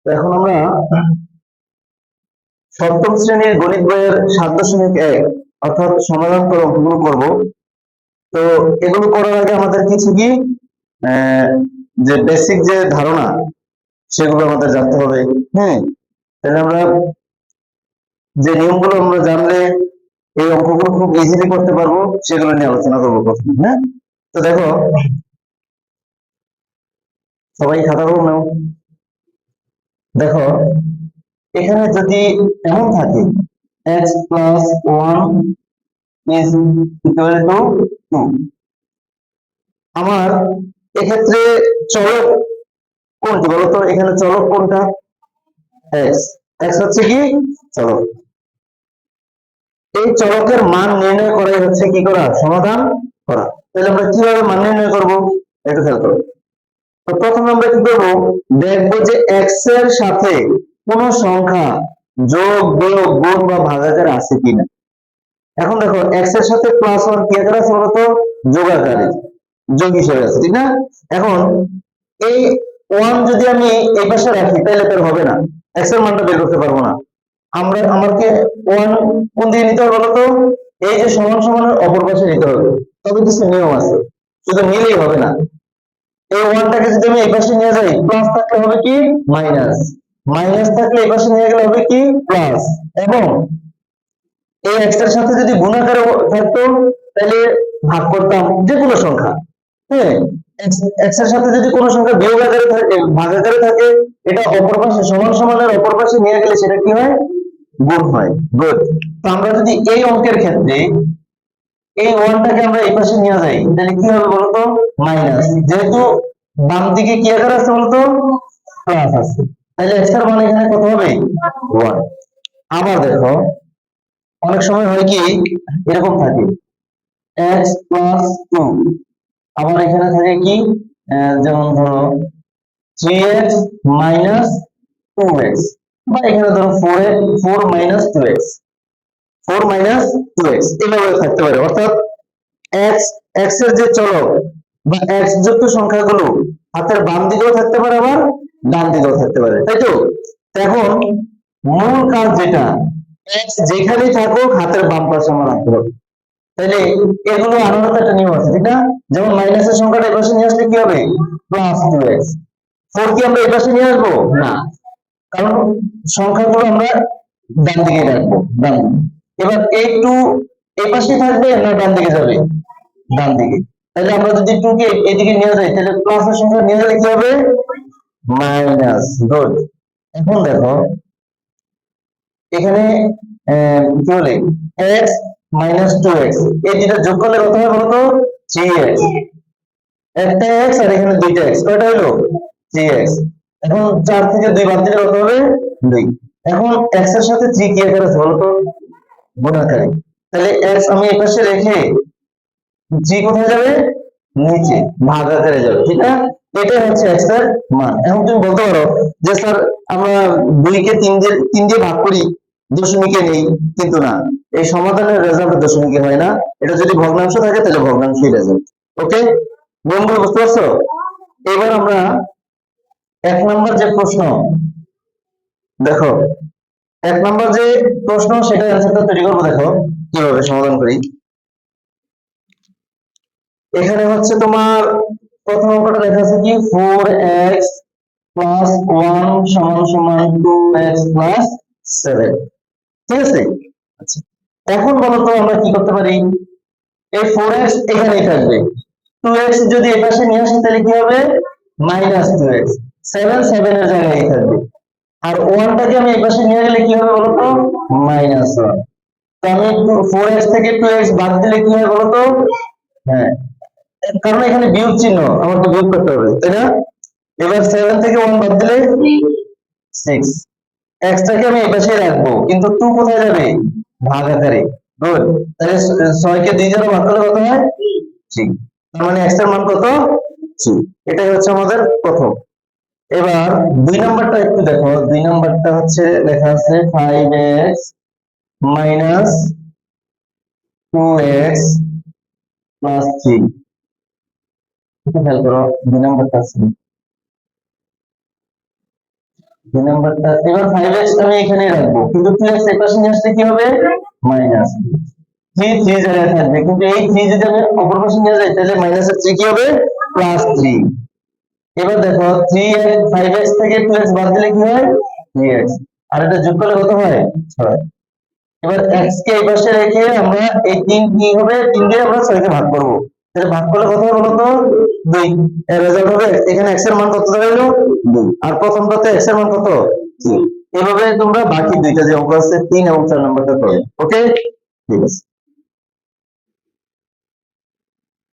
তো এখন আমরা সপ্তম শ্রেণীর গণিত বইয়ের ৭.১ অর্থাৎ সমাধান করে অঙ্কগুলো করবো। তো এগুলো করার আগে আমাদের কিছু কি আহ, যে বেসিক যে ধারণা সেগুলো আমাদের জানতে হবে। হ্যাঁ, তাহলে আমরা যে নিয়মগুলো আমরা জানলে এই অঙ্কগুলো খুব ইজিলি করতে পারবো সেগুলো নিয়ে আলোচনা করবো প্রথমে। হ্যাঁ, তো দেখো, সবাই খাতাগুলো নাও। দেখো, এখানে যদি এমন থাকে x plus 1 is equal to 2, আমার এক্ষেত্রে চলক কোনটি বলতো? এখানে চলক কোনটা? x। x হচ্ছে কি চলক। এই চলকের মান নির্ণয় করাই হচ্ছে কি করা? সমাধান করা। তাহলে আমরা কিভাবে মান নির্ণয় করব? একটু খেয়াল করো। তো প্রথমে আমরা কি করবো? দেখবো যে x এর সাথে কোন সংখ্যা যোগ, বিয়োগ, গুণ বা ভাগাকার আছে কিনা। এখন দেখো, x এর সাথে প্লাস 1 কি আকারে আছে বলতো? যোগ আকারে, যোগ হিসেবে আছে, ঠিক না? এখন এই 1 যদি আমি এই পাশে রাখি তাহলে তার হবে না, x এর মানটা বের করতে পারবো না। আমাকে 1 কোন দিকে নিতে হবে বলতো? এই যে সমান সমানের অপর পাশে নিতে হবে। তবে কিছু নিয়ম আছে, শুধু নিলেই হবে না। এই 1 টাকে যদি আমি এই পাশে নিয়ে যাই, প্লাস থাকলে হবে কি মাইনাস, মাইনাস থাকলে এই পাশে নিয়ে গেলে হবে কি প্লাস। এবং এই x এর সাথে যদি গুণ আকারে থাকতো তাহলে ভাগ করতাম যে কোনো সংখ্যা। হ্যাঁ, x এর সাথে যদি কোনো সংখ্যা বিয়োগ আকারে থাকে, ভাগ আকারে থাকে, এটা অপর পাশে সমান সমানের অপর পাশে নিয়ে গেলে সেটা কি হয়? গুণ হয়। গুড। তো আমরা যদি এই অঙ্কের ক্ষেত্রে এই 1 টাকে আমরা এই পাশে নিয়ে যাই তাহলে কি হবে বলতো? মাইনাস, যেহেতু বাম দিকে কি আকার আছে বলতো? প্লাস আছে, তাহলে x এর মান এখানে কত হবে? 1। আবার দেখো, অনেক সময় হয় কি এরকম থাকে x প্লাস 2, আবার এখানে থাকে কি যেমন ধরো 3x মাইনাস 2x, বা এখানে ধরো 4 মাইনাস 2x, 4 মাইনাস 2x এভাবে থাকতে পারে। অর্থাৎ x, x এর যে চলক বা x যুক্ত সংখ্যাগুলো হাতের বাম দিকেও থাকতে পারে, আবার ডান দিকেও থাকতে পারে, তাই তো? এখন মূল কাজ যেটা, x যেখানেই থাকুক হাতের বাম পাশে আমার রাখতে হবে। তাহলে এগুলো আনার তো একটা নিয়ম আছে, ঠিক না? যেমন মাইনাসের সংখ্যাটা এই পাশে নিয়ে আসলে কি হবে? Plus 2x। 4 কি আমরা এই পাশে নিয়ে আসবো না, কারণ সংখ্যাগুলো আমরা ডান দিকে রাখবো, ডান দিকে। এবার এই 2 এই পাশে থাকবে না ডান দিকে যাবে? ডান দিকে। তাহলে আমরা যদি 2 কে এদিকে নিয়ে যাই তাহলে প্লাস এর সংখ্যা নিয়ে গেলে কি হবে? মাইনাস। গুড। এখন দেখো, এখানে কি বলে x মাইনাস 2x, এই দুটো যোগ করলে কত হয় বলতো? 3x। একটা x আর এখানে দুইটা x, কয়টা হলো? 3x। এখন 4 থেকে 2 বাদ দিলে কত হবে? 2। এখন x এর সাথে 3 কি আকারে আছে বলতো? গুণ আকারে। তাহলে x আমি এই পাশে রেখে জি কোথায় যাবে? নিচে, ভাগ আকারে যাবে, ঠিক না? এটাই হচ্ছে x এর মান। এখন তুমি বলতে পারো যে স্যার আমরা 2 কে 3 দিয়ে ভাগ করি, দশমিকে নেই, কিন্তু না, এই সমাধানের রেজাল্ট দশমিকে হয় না, এটা যদি ভগ্নাংশ থাকে তাহলে ভগ্নাংশই রেজাল্ট। ওকে বন্ধু, বুঝতে পারছো? এবার আমরা 1 নম্বর যে প্রশ্ন, দেখো 1 নম্বর যে প্রশ্ন সেটা অ্যান্সারটা তৈরি করবো। দেখো কিভাবে সমাধান করি। এখানে হচ্ছে তোমার প্রথম অঙ্কটা লেখা আছে কি 4x প্লাস 1 সমান সমান 2x প্লাস 7, ঠিক আছে? আচ্ছা, এখন বলো তো আমরা কি করতে পারি? এই 4x এখানেই থাকবে, 2x যদি এই পাশে নিয়ে আসি তাহলে কি হবে? মাইনাস 2x, 7 7 এর জায়গায় থাকবে। আর 1 টাকে আমি এই পাশে নিয়ে গেলে কি হবে বলো তো? মাইনাস 1। তো আমি 4x থেকে 2x বাদ দিলে কি হয় বলো তো? হ্যাঁ, কারণ এখানে বিয়োগ চিহ্ন, আমাকে বিয়োগ করতে হবে, তাই না? এবার 7 থেকে 1 বাদ দিলে 6, x টাকে আমি এই পাশে রাখবো, কিন্তু 2 কোথায় যাবে? ভাগ আকারে। গুড। তাহলে 6 কে 2 দ্বারা ভাগ করলে কত হয়? 3। তার মানে x এর মান কত? 3। এটাই হচ্ছে আমাদের প্রথম। এবার 2 নাম্বারটা একটু দেখো। 2 নাম্বারটা হচ্ছে লেখা আছে 5x মাইনাস 2x প্লাস 3। একটু খেয়াল করো 2 নাম্বারটা আছে দুই নাম্বারটা এবার 5x আমি এখানে রাখবো, কিন্তু 2x এর পাশে নিয়ে আসলে কি হবে? মাইনাস 3 জায়গায় থাকবে, কিন্তু এই 3 যদি আমি অপর পাশে নিয়ে যাই তাহলে মাইনাসের 3 কি হবে? +3। এবার দেখো 3 5x থেকে 2x বাদ দিলে কি হয়? 3x। আর এটা যোগ করলে কত হয়? 6। এবার x কে এই পাশে রেখে আমরা এই 3 কি হবে? 3 দিয়ে আমরা 6 কে ভাগ করব। তাহলে ভাগ করলে কত হবে বলো তো? 2। এর রেজাল্ট হবে এখানে x এর মান কত দাঁড়ালো? 2। আর প্রথমটাতে x এর মান কত? 3। এভাবে তোমরা বাকি দুইটা যে অঙ্ক আছে 3 এবং 4 নাম্বারটা করবে। ওকে, ঠিক আছে।